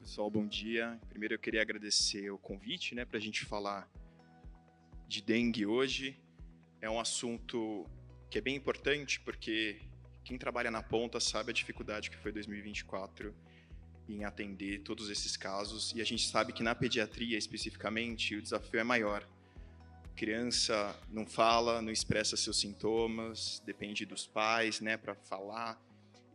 Pessoal, bom dia. Primeiro eu queria agradecer o convite, para a gente falar de dengue hoje. É um assunto que é bem importante porque quem trabalha na ponta sabe a dificuldade que foi 2024 em atender todos esses casos, e a gente sabe que na pediatria especificamente o desafio é maior. Criança não fala, não expressa seus sintomas, depende dos pais, para falar.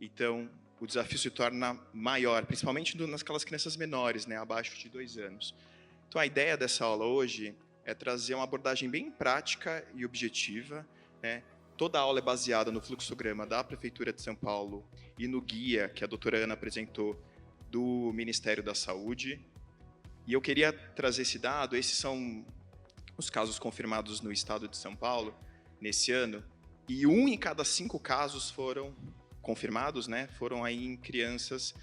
Então, o desafio se torna maior, principalmente naquelas crianças menores, abaixo de 2 anos. Então, a ideia dessa aula hoje é trazer uma abordagem bem prática e objetiva. Toda a aula é baseada no fluxograma da Prefeitura de São Paulo e no guia que a doutora Ana apresentou do Ministério da Saúde. E eu queria trazer esse dado. Esses são os casos confirmados no estado de São Paulo nesse ano, e 1 em cada 5 casos foram confirmados, foram aí em crianças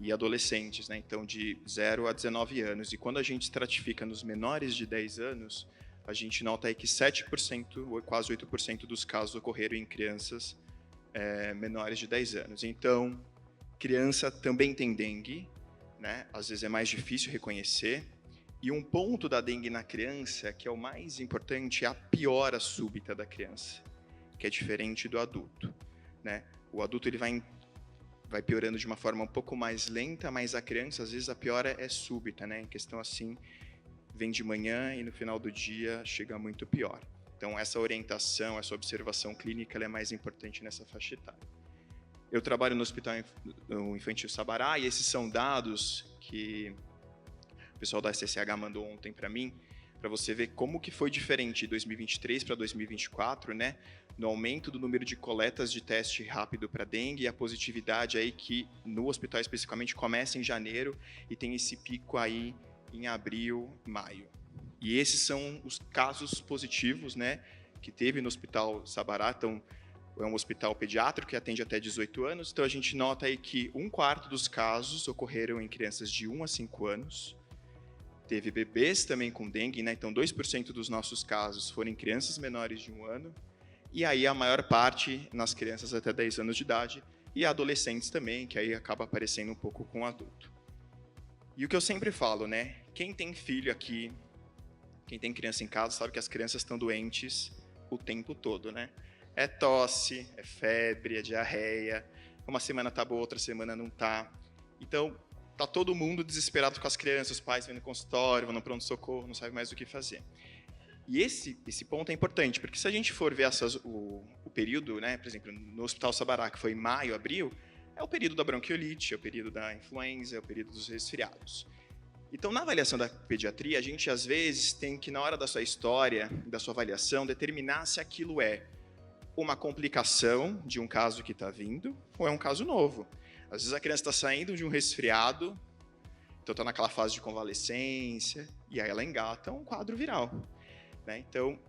e adolescentes, então de 0 a 19 anos. E quando a gente estratifica nos menores de 10 anos, a gente nota aí que 7%, ou quase 8% dos casos ocorreram em crianças menores de 10 anos. Então, criança também tem dengue, às vezes é mais difícil reconhecer. E um ponto da dengue na criança, que é o mais importante, é a piora súbita da criança, que é diferente do adulto. O adulto ele vai piorando de uma forma um pouco mais lenta, mas a criança, às vezes, a piora é súbita. Em questão assim, vem de manhã e no final do dia chega muito pior. Então, essa orientação, essa observação clínica, ela é mais importante nessa faixa etária. Eu trabalho no Hospital Infantil Sabará, e esses são dados que o pessoal da SSH mandou ontem para mim, para você ver como que foi diferente de 2023 para 2024, no aumento do número de coletas de teste rápido para dengue, e a positividade aí que no hospital especificamente começa em janeiro e tem esse pico aí em abril, maio. E esses são os casos positivos, que teve no Hospital Sabará. Então, é um hospital pediátrico que atende até 18 anos, então a gente nota aí que 1/4 dos casos ocorreram em crianças de 1 a 5 anos. Teve bebês também com dengue, então 2% dos nossos casos foram em crianças menores de 1 ano, e aí a maior parte nas crianças até 10 anos de idade, e adolescentes também, que aí acaba aparecendo um pouco com adulto. E o que eu sempre falo, quem tem filho aqui, quem tem criança em casa, sabe que as crianças estão doentes o tempo todo, É tosse, é febre, é diarreia, uma semana tá boa, outra semana não tá. Então, tá todo mundo desesperado com as crianças, os pais vêm no consultório, vão no pronto-socorro, não sabe mais o que fazer. E esse ponto é importante, porque se a gente for ver o período, por exemplo, no Hospital Sabará, que foi maio, abril, é o período da bronquiolite, é o período da influenza, é o período dos resfriados. Então, na avaliação da pediatria, a gente, às vezes, tem que, na hora da sua história, da sua avaliação, determinar se aquilo é uma complicação de um caso que está vindo ou é um caso novo. Às vezes a criança está saindo de um resfriado, então está naquela fase de convalescência, e aí ela engata um quadro viral. Então,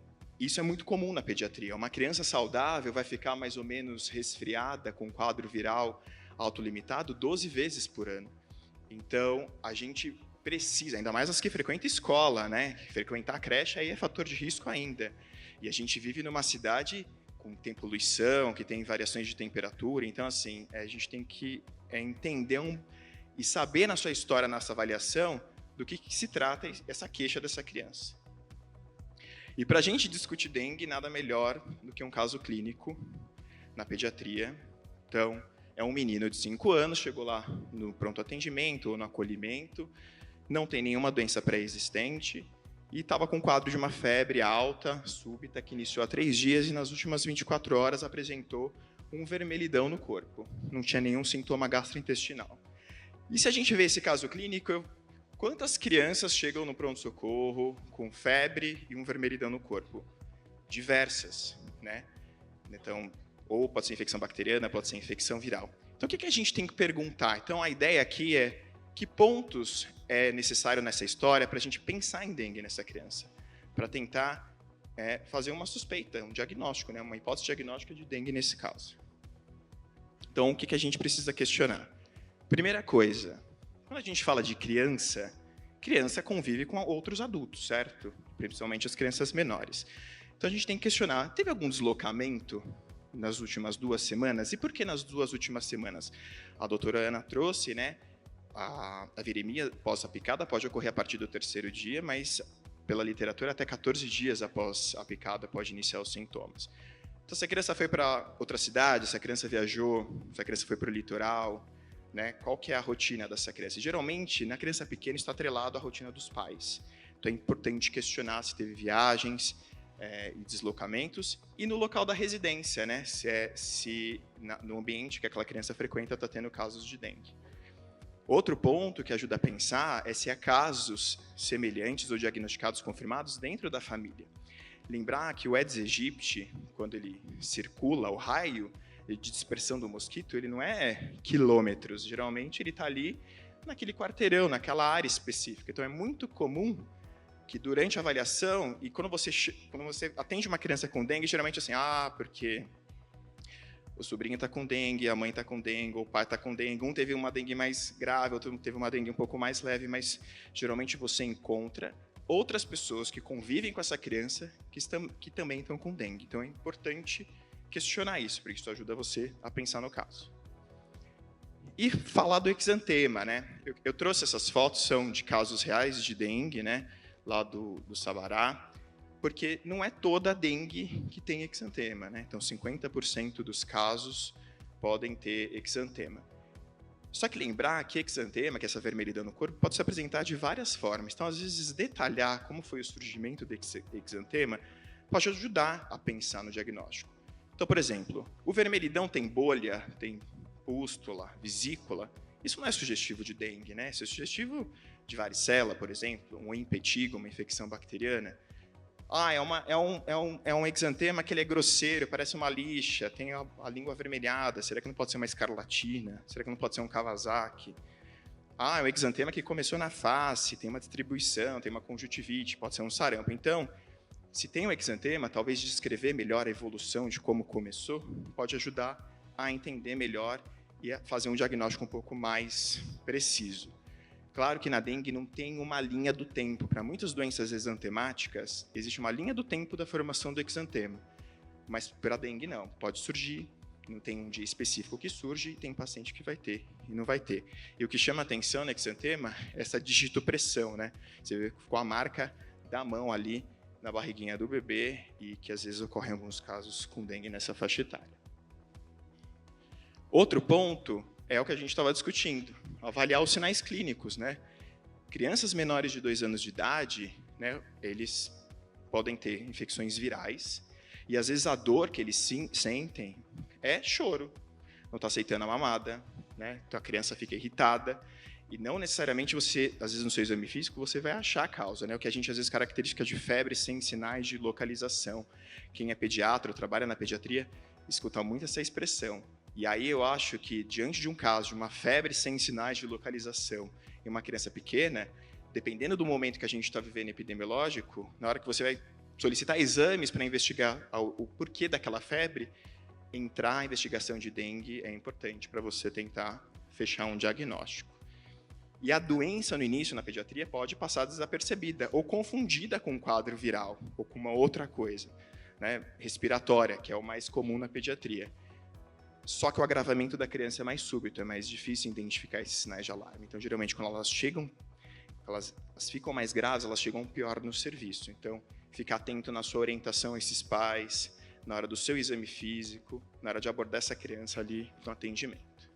isso é muito comum na pediatria. Uma criança saudável vai ficar mais ou menos resfriada com quadro viral autolimitado 12 vezes por ano. Então, a gente precisa, ainda mais as que frequentam escola, frequentar a creche aí é fator de risco ainda. E a gente vive numa cidade com tem poluição, que tem variações de temperatura. Então, assim, a gente tem que entender e saber na sua história, nessa avaliação, do que se trata essa queixa dessa criança. E para a gente discutir dengue, nada melhor do que um caso clínico na pediatria. Então, é um menino de 5 anos, chegou lá no pronto atendimento ou no acolhimento, não tem nenhuma doença pré-existente, e estava com um quadro de uma febre alta, súbita, que iniciou há 3 dias e nas últimas 24 horas apresentou um vermelhidão no corpo. Não tinha nenhum sintoma gastrointestinal. E se a gente vê esse caso clínico, quantas crianças chegam no pronto-socorro com febre e um vermelhidão no corpo? Diversas, Então, ou pode ser infecção bacteriana, pode ser infecção viral. Então, o que a gente tem que perguntar? Então, a ideia aqui é que pontos é necessário nessa história para a gente pensar em dengue nessa criança, para tentar fazer uma suspeita, um diagnóstico, uma hipótese diagnóstica de dengue nesse caso. Então, o que a gente precisa questionar? Primeira coisa, quando a gente fala de criança convive com outros adultos, certo? Principalmente as crianças menores. Então, a gente tem que questionar, teve algum deslocamento nas últimas 2 semanas? E por que nas 2 últimas semanas? A doutora Ana trouxe, a viremia após a picada pode ocorrer a partir do 3º dia, mas pela literatura até 14 dias após a picada pode iniciar os sintomas. Então, se a criança foi para outra cidade, se a criança viajou, se a criança foi para o litoral, né, qual que é a rotina dessa criança? Geralmente, na criança pequena, está atrelado à rotina dos pais. Então, é importante questionar se teve viagens e deslocamentos, e no local da residência, né, no ambiente que aquela criança frequenta está tendo casos de dengue. Outro ponto que ajuda a pensar é se há casos semelhantes ou diagnosticados confirmados dentro da família. Lembrar que o Aedes aegypti, quando ele circula, o raio de dispersão do mosquito, ele não é quilômetros. Geralmente, ele está ali naquele quarteirão, naquela área específica. Então, é muito comum que durante a avaliação, e quando você atende uma criança com dengue, geralmente assim, porque o sobrinho está com dengue, a mãe está com dengue, o pai está com dengue, um teve uma dengue mais grave, outro teve uma dengue um pouco mais leve, mas geralmente você encontra outras pessoas que convivem com essa criança que também estão com dengue. Então é importante questionar isso, porque isso ajuda você a pensar no caso. E falar do exantema, né? Eu trouxe essas fotos, são de casos reais de dengue, né? Lá do Sabará, porque não é toda a dengue que tem exantema, né? Então, 50% dos casos podem ter exantema. Só que lembrar que exantema, que é essa vermelhidão no corpo, pode se apresentar de várias formas. Então, às vezes, detalhar como foi o surgimento do exantema pode ajudar a pensar no diagnóstico. Então, por exemplo, o vermelhidão tem bolha, tem pústula, vesícula. Isso não é sugestivo de dengue, né? Isso é sugestivo de varicela, por exemplo, um impetigo, uma infecção bacteriana. É um exantema que ele é grosseiro, parece uma lixa, tem a língua avermelhada. Será que não pode ser uma escarlatina? Será que não pode ser um Kawasaki? É um exantema que começou na face, tem uma distribuição, tem uma conjuntivite, pode ser um sarampo. Então, se tem um exantema, talvez descrever melhor a evolução de como começou, pode ajudar a entender melhor e a fazer um diagnóstico um pouco mais preciso. Claro que na dengue não tem uma linha do tempo. Para muitas doenças exantemáticas, existe uma linha do tempo da formação do exantema. Mas para a dengue não. Pode surgir, não tem um dia específico que surge, e tem paciente que vai ter e não vai ter. E o que chama atenção no exantema é essa digitopressão, né? Você vê com a marca da mão ali na barriguinha do bebê e que às vezes ocorre em alguns casos com dengue nessa faixa etária. Outro ponto é o que a gente estava discutindo, avaliar os sinais clínicos, né? Crianças menores de 2 anos de idade, né, eles podem ter infecções virais e às vezes a dor que eles sentem é choro, não está aceitando a mamada, né? Então a criança fica irritada e não necessariamente você, às vezes no seu exame físico, você vai achar a causa, né? O que a gente às vezes característica de febre sem sinais de localização. Quem é pediatra ou trabalha na pediatria escuta muito essa expressão. E aí eu acho que, diante de um caso de uma febre sem sinais de localização em uma criança pequena, dependendo do momento que a gente está vivendo epidemiológico, na hora que você vai solicitar exames para investigar o porquê daquela febre, entrar a investigação de dengue é importante para você tentar fechar um diagnóstico. E a doença no início na pediatria pode passar desapercebida ou confundida com um quadro viral ou com uma outra coisa, né, respiratória, que é o mais comum na pediatria. Só que o agravamento da criança é mais súbito, é mais difícil identificar esses sinais de alarme. Então, geralmente, quando elas chegam, elas ficam mais graves, elas chegam pior no serviço. Então, ficar atento na sua orientação a esses pais, na hora do seu exame físico, na hora de abordar essa criança ali no atendimento.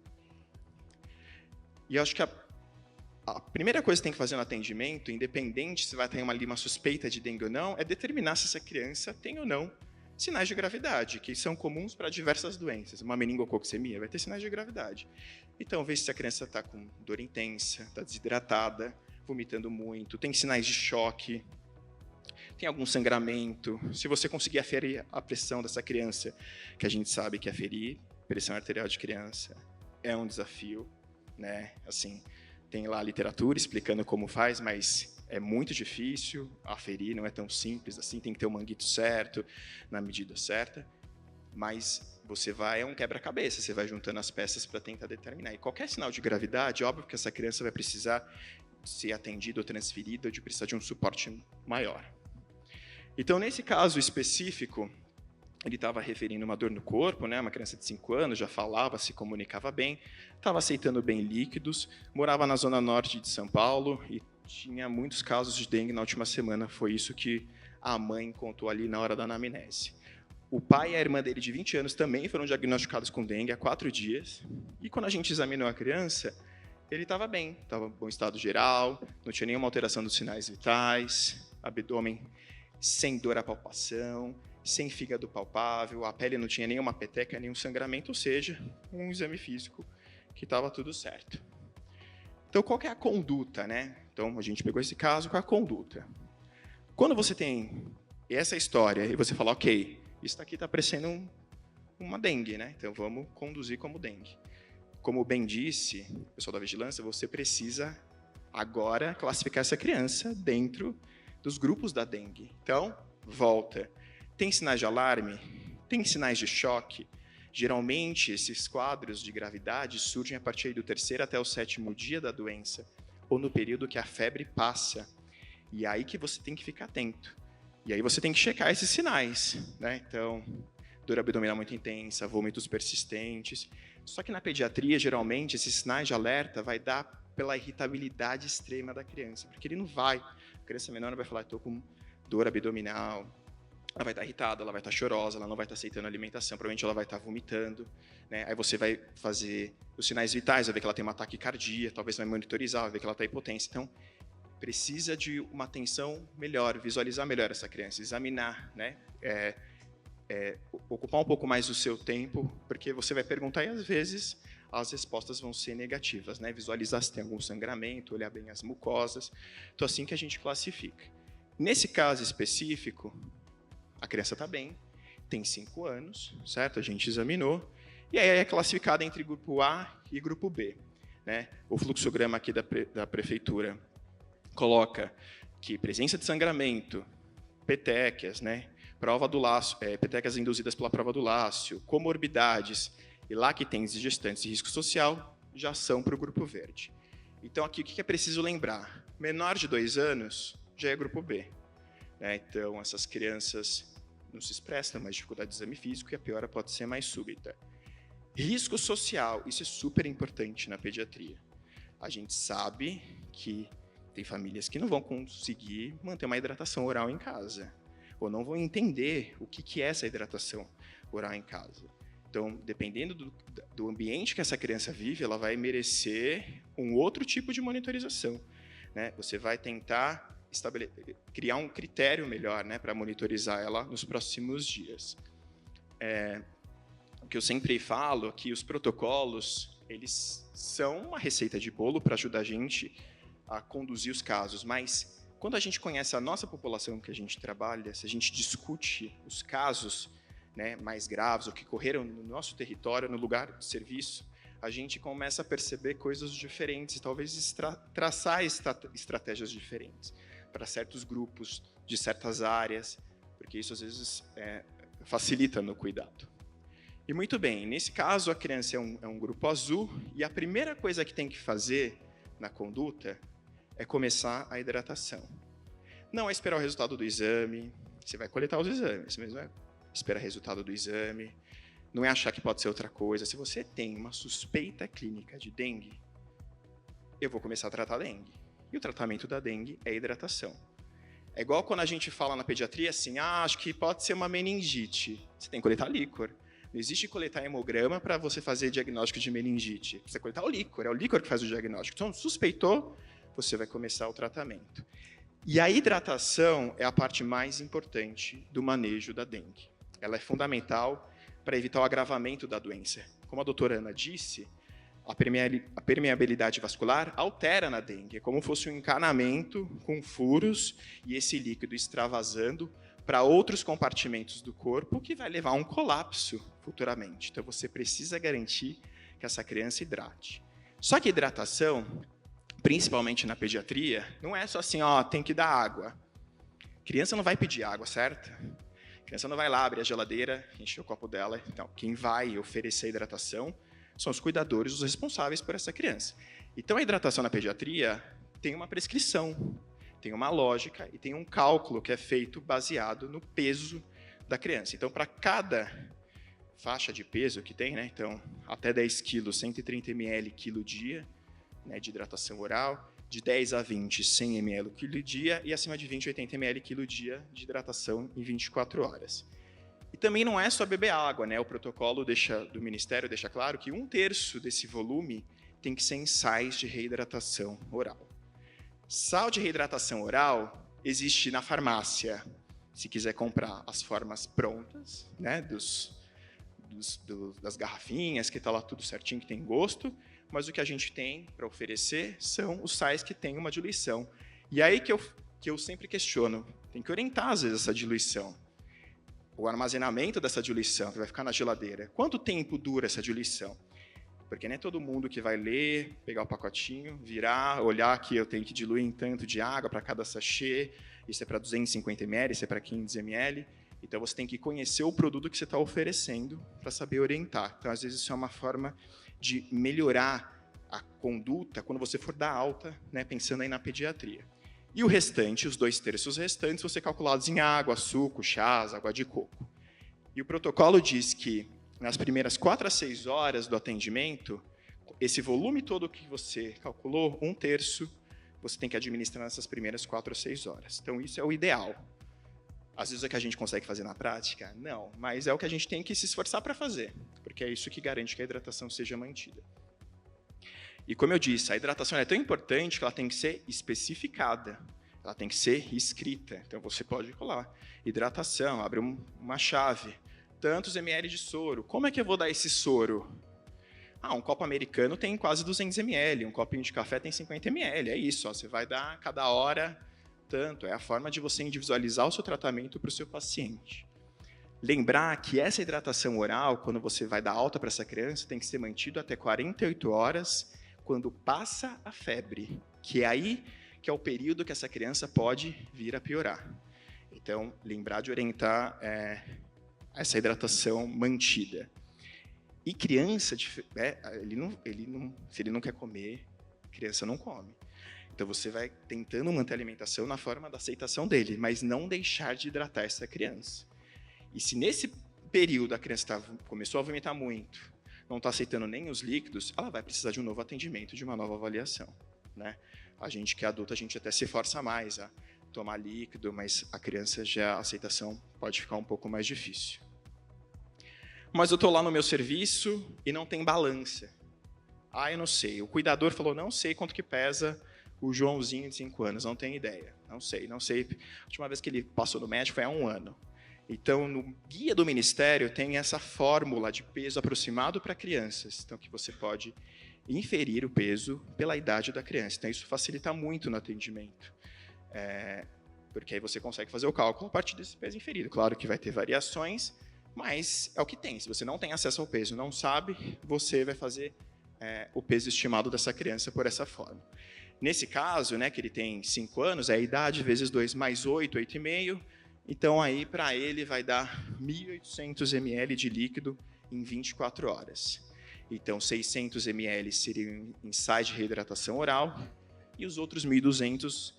E eu acho que a primeira coisa que tem que fazer no atendimento, independente se vai ter uma suspeita de dengue ou não, é determinar se essa criança tem ou não sinais de gravidade, que são comuns para diversas doenças. Uma meningococcemia vai ter sinais de gravidade. Então, veja se a criança está com dor intensa, está desidratada, vomitando muito, tem sinais de choque, tem algum sangramento. Se você conseguir aferir a pressão dessa criança, que a gente sabe que aferir pressão arterial de criança é um desafio, né? Assim, tem lá a literatura explicando como faz, mas é muito difícil aferir, não é tão simples assim, tem que ter o manguito certo, na medida certa, mas é um quebra-cabeça, você vai juntando as peças para tentar determinar. E qualquer sinal de gravidade, óbvio que essa criança vai precisar ser atendida ou transferida, ou de precisar de um suporte maior. Então, nesse caso específico, ele estava referindo uma dor no corpo, né? Uma criança de 5 anos, já falava, se comunicava bem, estava aceitando bem líquidos, morava na zona norte de São Paulo e tinha muitos casos de dengue na última semana. Foi isso que a mãe contou ali na hora da anamnese. O pai e a irmã dele, de 20 anos, também foram diagnosticados com dengue há 4 dias. E quando a gente examinou a criança, ele estava bem, estava em bom estado geral, não tinha nenhuma alteração dos sinais vitais, abdômen sem dor à palpação, sem fígado palpável, a pele não tinha nenhuma peteca, nenhum sangramento, ou seja, um exame físico que estava tudo certo. Então, qual que é a conduta, né? Então, a gente pegou esse caso com a conduta. Quando você tem essa história e você fala, ok, isso aqui está parecendo uma dengue, né? Então, vamos conduzir como dengue. Como bem disse o pessoal da vigilância, você precisa agora classificar essa criança dentro dos grupos da dengue. Então, volta. Tem sinais de alarme? Tem sinais de choque? Geralmente, esses quadros de gravidade surgem a partir do 3º até o 7º dia da doença, ou no período que a febre passa. E é aí que você tem que ficar atento. E aí você tem que checar esses sinais, né? Então, dor abdominal muito intensa, vômitos persistentes. Só que na pediatria, geralmente, esses sinais de alerta vai dar pela irritabilidade extrema da criança, porque ele não vai. A criança menor vai falar, estou com dor abdominal. Ela vai estar irritada, ela vai estar chorosa, ela não vai estar aceitando alimentação, provavelmente ela vai estar vomitando, né? Aí você vai fazer os sinais vitais, vai ver que ela tem uma taquicardia, talvez vai monitorizar, vai ver que ela está hipotência. Então, precisa de uma atenção melhor, visualizar melhor essa criança, examinar, né? Ocupar um pouco mais do seu tempo, porque você vai perguntar e, às vezes, as respostas vão ser negativas, né? Visualizar se tem algum sangramento, olhar bem as mucosas. Então, assim que a gente classifica. Nesse caso específico, a criança está bem, tem 5 anos, certo? A gente examinou. E aí é classificada entre grupo A e grupo B, né? O fluxograma aqui da prefeitura coloca que presença de sangramento, petequias, né? Prova do lácio, petecas induzidas pela prova do lácio, comorbidades e lactentes e gestantes e risco social já são para o grupo verde. Então, aqui o que é preciso lembrar? Menor de 2 anos já é grupo B. Né? Então, essas crianças não se expressam, mais dificuldade de exame físico e a piora pode ser mais súbita. Risco social, isso é super importante na pediatria. A gente sabe que tem famílias que não vão conseguir manter uma hidratação oral em casa, ou não vão entender o que é essa hidratação oral em casa. Então, dependendo do ambiente que essa criança vive, ela vai merecer um outro tipo de monitorização, né? Você vai tentar criar um critério melhor, né, para monitorizar ela nos próximos dias. O que eu sempre falo é que os protocolos, eles são uma receita de bolo para ajudar a gente a conduzir os casos, mas quando a gente conhece a nossa população que a gente trabalha, se a gente discute os casos, né, mais graves, ou que ocorreram no nosso território, no lugar de serviço, a gente começa a perceber coisas diferentes e talvez traçar estratégias diferentes para certos grupos, de certas áreas, porque isso às vezes facilita no cuidado. E muito bem, nesse caso a criança é um grupo azul e a primeira coisa que tem que fazer na conduta é começar a hidratação. Não é esperar o resultado do exame, você vai coletar os exames, mas não é esperar o resultado do exame, não é achar que pode ser outra coisa. Se você tem uma suspeita clínica de dengue, eu vou começar a tratar a dengue. E o tratamento da dengue é hidratação. É igual quando a gente fala na pediatria assim, acho que pode ser uma meningite. Você tem que coletar líquor. Não existe coletar hemograma para você fazer diagnóstico de meningite. Você coletar o líquor, é o líquor que faz o diagnóstico. Então, suspeitou, você vai começar o tratamento. E a hidratação é a parte mais importante do manejo da dengue. Ela é fundamental para evitar o agravamento da doença. Como a doutora Ana disse, a permeabilidade vascular altera na dengue, é como se fosse um encanamento com furos e esse líquido extravasando para outros compartimentos do corpo que vai levar a um colapso futuramente. Então, você precisa garantir que essa criança hidrate. Só que hidratação, principalmente na pediatria, não é só assim, tem que dar água. A criança não vai pedir água, certo? A criança não vai lá abrir a geladeira, encher o copo dela. Então, quem vai oferecer a hidratação são os cuidadores, os responsáveis por essa criança. Então, a hidratação na pediatria tem uma prescrição, tem uma lógica e tem um cálculo que é feito baseado no peso da criança. Então, para cada faixa de peso que tem, né? Então, até 10 quilos, 130 ml quilo dia, né, de hidratação oral, de 10 a 20, 100 ml quilo dia, e acima de 20, 80 ml quilo dia de hidratação em 24 horas. E também não é só beber água, né? O protocolo do Ministério deixa claro que 1/3 desse volume tem que ser em sais de reidratação oral. Sal de reidratação oral existe na farmácia, se quiser comprar as formas prontas, né? Das garrafinhas, que está lá tudo certinho, que tem gosto, mas o que a gente tem para oferecer são os sais que têm uma diluição. E aí que eu sempre questiono, tem que orientar às vezes essa diluição. O armazenamento dessa diluição, que vai ficar na geladeira. Quanto tempo dura essa diluição? Porque não é todo mundo que vai ler, pegar o pacotinho, virar, olhar que eu tenho que diluir em tanto de água para cada sachê, isso é para 250 ml, isso é para 500 ml. Então, você tem que conhecer o produto que você está oferecendo para saber orientar. Então, às vezes, isso é uma forma de melhorar a conduta quando você for dar alta, né, pensando aí na pediatria. E o restante, os 2/3 restantes, vão ser calculados em água, suco, chás, água de coco. E o protocolo diz que, nas primeiras 4 a 6 horas do atendimento, esse volume todo que você calculou, 1/3, você tem que administrar nessas primeiras 4 a 6 horas. Então, isso é o ideal. Às vezes é o que a gente consegue fazer na prática? Não, mas é o que a gente tem que se esforçar para fazer, porque é isso que garante que a hidratação seja mantida. E como eu disse, a hidratação é tão importante que ela tem que ser especificada, ela tem que ser escrita. Então você pode colar hidratação, abre uma chave, tantos ml de soro. Como é que eu vou dar esse soro? Um copo americano tem quase 200 ml, um copinho de café tem 50 ml, é isso, ó, você vai dar cada hora tanto, é a forma de você individualizar o seu tratamento para o seu paciente. Lembrar que essa hidratação oral, quando você vai dar alta para essa criança, tem que ser mantido até 48 horas, quando passa a febre, que é aí que é o período que essa criança pode vir a piorar. Então, lembrar de orientar essa hidratação mantida. E criança, se ele não quer comer, criança não come. Então, você vai tentando manter a alimentação na forma da aceitação dele, mas não deixar de hidratar essa criança. E se nesse período a criança começou a vomitar muito, não está aceitando nem os líquidos, ela vai precisar de um novo atendimento, de uma nova avaliação, né? A gente que é adulto, a gente até se força mais a tomar líquido, mas a criança já, a aceitação pode ficar um pouco mais difícil. Mas eu estou lá no meu serviço e não tem balança. Eu não sei. O cuidador falou, não sei quanto que pesa o Joãozinho de 5 anos, não tenho ideia. Não sei. A última vez que ele passou no médico foi há 1 ano. Então, no guia do Ministério tem essa fórmula de peso aproximado para crianças. Então, que você pode inferir o peso pela idade da criança. Então, isso facilita muito no atendimento. Porque aí você consegue fazer o cálculo a partir desse peso inferido. Claro que vai ter variações, mas é o que tem. Se você não tem acesso ao peso, não sabe, você vai fazer o peso estimado dessa criança por essa forma. Nesse caso, né, que ele tem 5 anos, é a idade vezes 2 mais 8, 8,5. Então, aí, para ele, vai dar 1.800 ml de líquido em 24 horas. Então, 600 ml seriam em sais de reidratação oral e os outros 1.200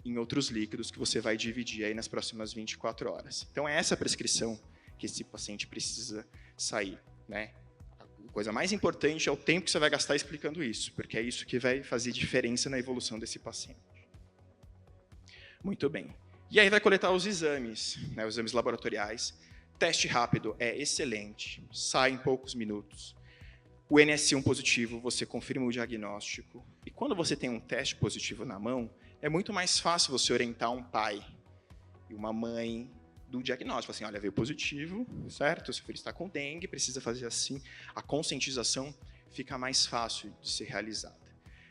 em outros líquidos que você vai dividir aí nas próximas 24 horas. Então, é essa a prescrição que esse paciente precisa sair, né? A coisa mais importante é o tempo que você vai gastar explicando isso, porque é isso que vai fazer diferença na evolução desse paciente. Muito bem. E aí vai coletar os exames, né, os exames laboratoriais. Teste rápido é excelente, sai em poucos minutos. O NS1 positivo, você confirma o diagnóstico. E quando você tem um teste positivo na mão, é muito mais fácil você orientar um pai e uma mãe do diagnóstico. Assim, olha, veio positivo, certo? Seu filho está com dengue, precisa fazer assim. A conscientização fica mais fácil de ser realizada.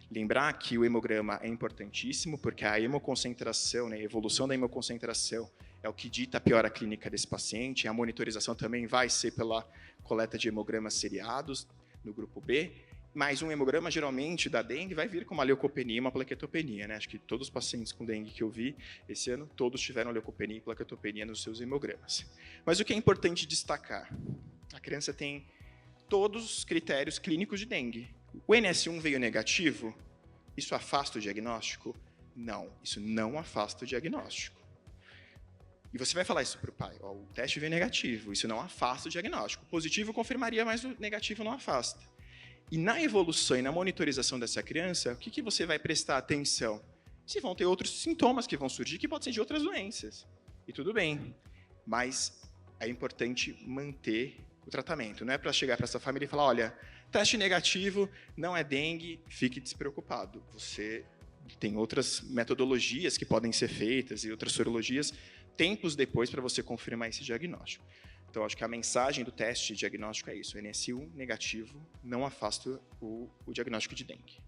Lembrar que o hemograma é importantíssimo, porque a hemoconcentração, né, a evolução da hemoconcentração é o que dita a piora clínica desse paciente. A monitorização também vai ser pela coleta de hemogramas seriados no grupo B, mas um hemograma, geralmente, da dengue vai vir com uma leucopenia e uma plaquetopenia, né? Acho que todos os pacientes com dengue que eu vi esse ano, todos tiveram leucopenia e plaquetopenia nos seus hemogramas. Mas o que é importante destacar? A criança tem todos os critérios clínicos de dengue. O NS1 veio negativo? Isso afasta o diagnóstico? Não, isso não afasta o diagnóstico. E você vai falar isso para o pai. Ó, o teste veio negativo, isso não afasta o diagnóstico. O positivo confirmaria, mas o negativo não afasta. E na evolução e na monitorização dessa criança, o que você vai prestar atenção? Se vão ter outros sintomas que vão surgir, que podem ser de outras doenças. E tudo bem. Mas é importante manter o tratamento. Não é para chegar para essa família e falar, olha, teste negativo, não é dengue, fique despreocupado. Você tem outras metodologias que podem ser feitas e outras sorologias tempos depois para você confirmar esse diagnóstico. Então, acho que a mensagem do teste diagnóstico é isso. O NS1 negativo não afasta o diagnóstico de dengue.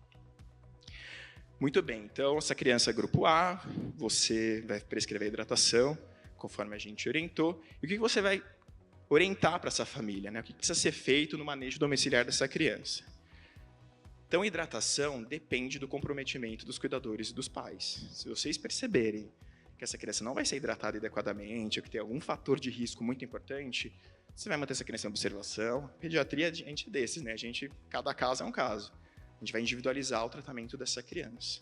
Muito bem. Então, essa criança é grupo A, você vai prescrever hidratação, conforme a gente orientou. E o que você vai orientar para essa família? Né? O que precisa ser feito no manejo domiciliar dessa criança? Então, hidratação depende do comprometimento dos cuidadores e dos pais. Se vocês perceberem que essa criança não vai ser hidratada adequadamente, ou que tem algum fator de risco muito importante, você vai manter essa criança em observação. Pediatria, a gente é desses, né? Cada caso é um caso. A gente vai individualizar o tratamento dessa criança.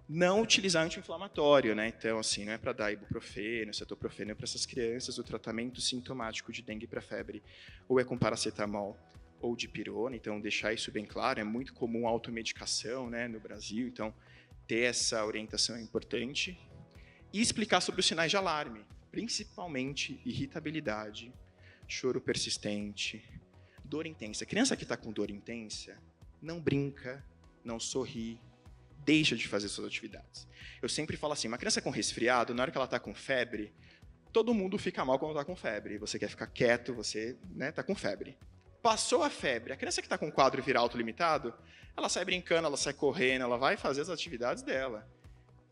Não utilizar anti-inflamatório, né? Então, assim, não é para dar ibuprofeno, cetoprofeno para essas crianças. O tratamento sintomático de dengue para febre ou é com paracetamol ou dipirona. Então, deixar isso bem claro. É muito comum a automedicação, né, no Brasil. Então, ter essa orientação é importante. E explicar sobre os sinais de alarme, principalmente irritabilidade, choro persistente, dor intensa. A criança que está com dor intensa não brinca, não sorri, deixa de fazer suas atividades. Eu sempre falo assim, uma criança com resfriado, na hora que ela está com febre, todo mundo fica mal quando está com febre. Você quer ficar quieto, você está com febre. Passou a febre, a criança que está com quadro viral autolimitado, ela sai brincando, ela sai correndo, ela vai fazer as atividades dela.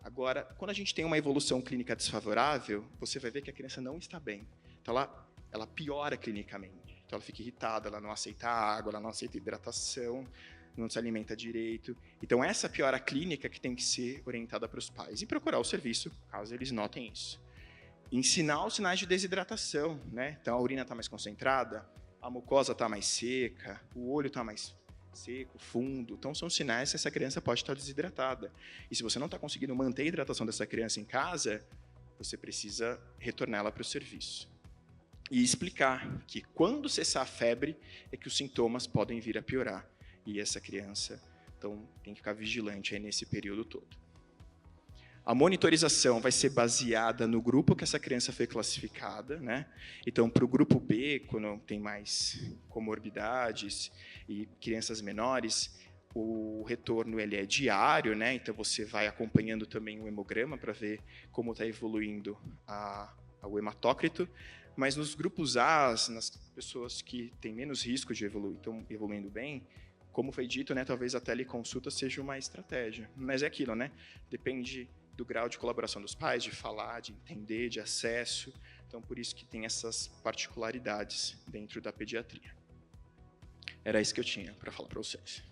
Agora, quando a gente tem uma evolução clínica desfavorável, você vai ver que a criança não está bem. Então, ela piora clinicamente. Então, ela fica irritada, ela não aceita água, ela não aceita hidratação, não se alimenta direito. Então, essa piora clínica que tem que ser orientada para os pais. E procurar o serviço, caso eles notem isso. Ensinar os sinais de desidratação, né? Então, a urina está mais concentrada, a mucosa está mais seca, o olho está mais seco, fundo. Então, são sinais que essa criança pode estar desidratada. E se você não está conseguindo manter a hidratação dessa criança em casa, você precisa retorná-la para o serviço. E explicar que quando cessar a febre é que os sintomas podem vir a piorar. E essa criança, então, tem que ficar vigilante aí nesse período todo. A monitorização vai ser baseada no grupo que essa criança foi classificada, né? Então, para o grupo B, quando tem mais comorbidades e crianças menores, o retorno ele é diário, né? Então, você vai acompanhando também o hemograma para ver como está evoluindo o hematócrito. Mas nos grupos A, nas pessoas que têm menos risco de evoluir, estão evoluindo bem, como foi dito, né? Talvez a teleconsulta seja uma estratégia. Mas é aquilo, né? Depende do grau de colaboração dos pais, de falar, de entender, de acesso. Então, por isso que tem essas particularidades dentro da pediatria. Era isso que eu tinha para falar para vocês.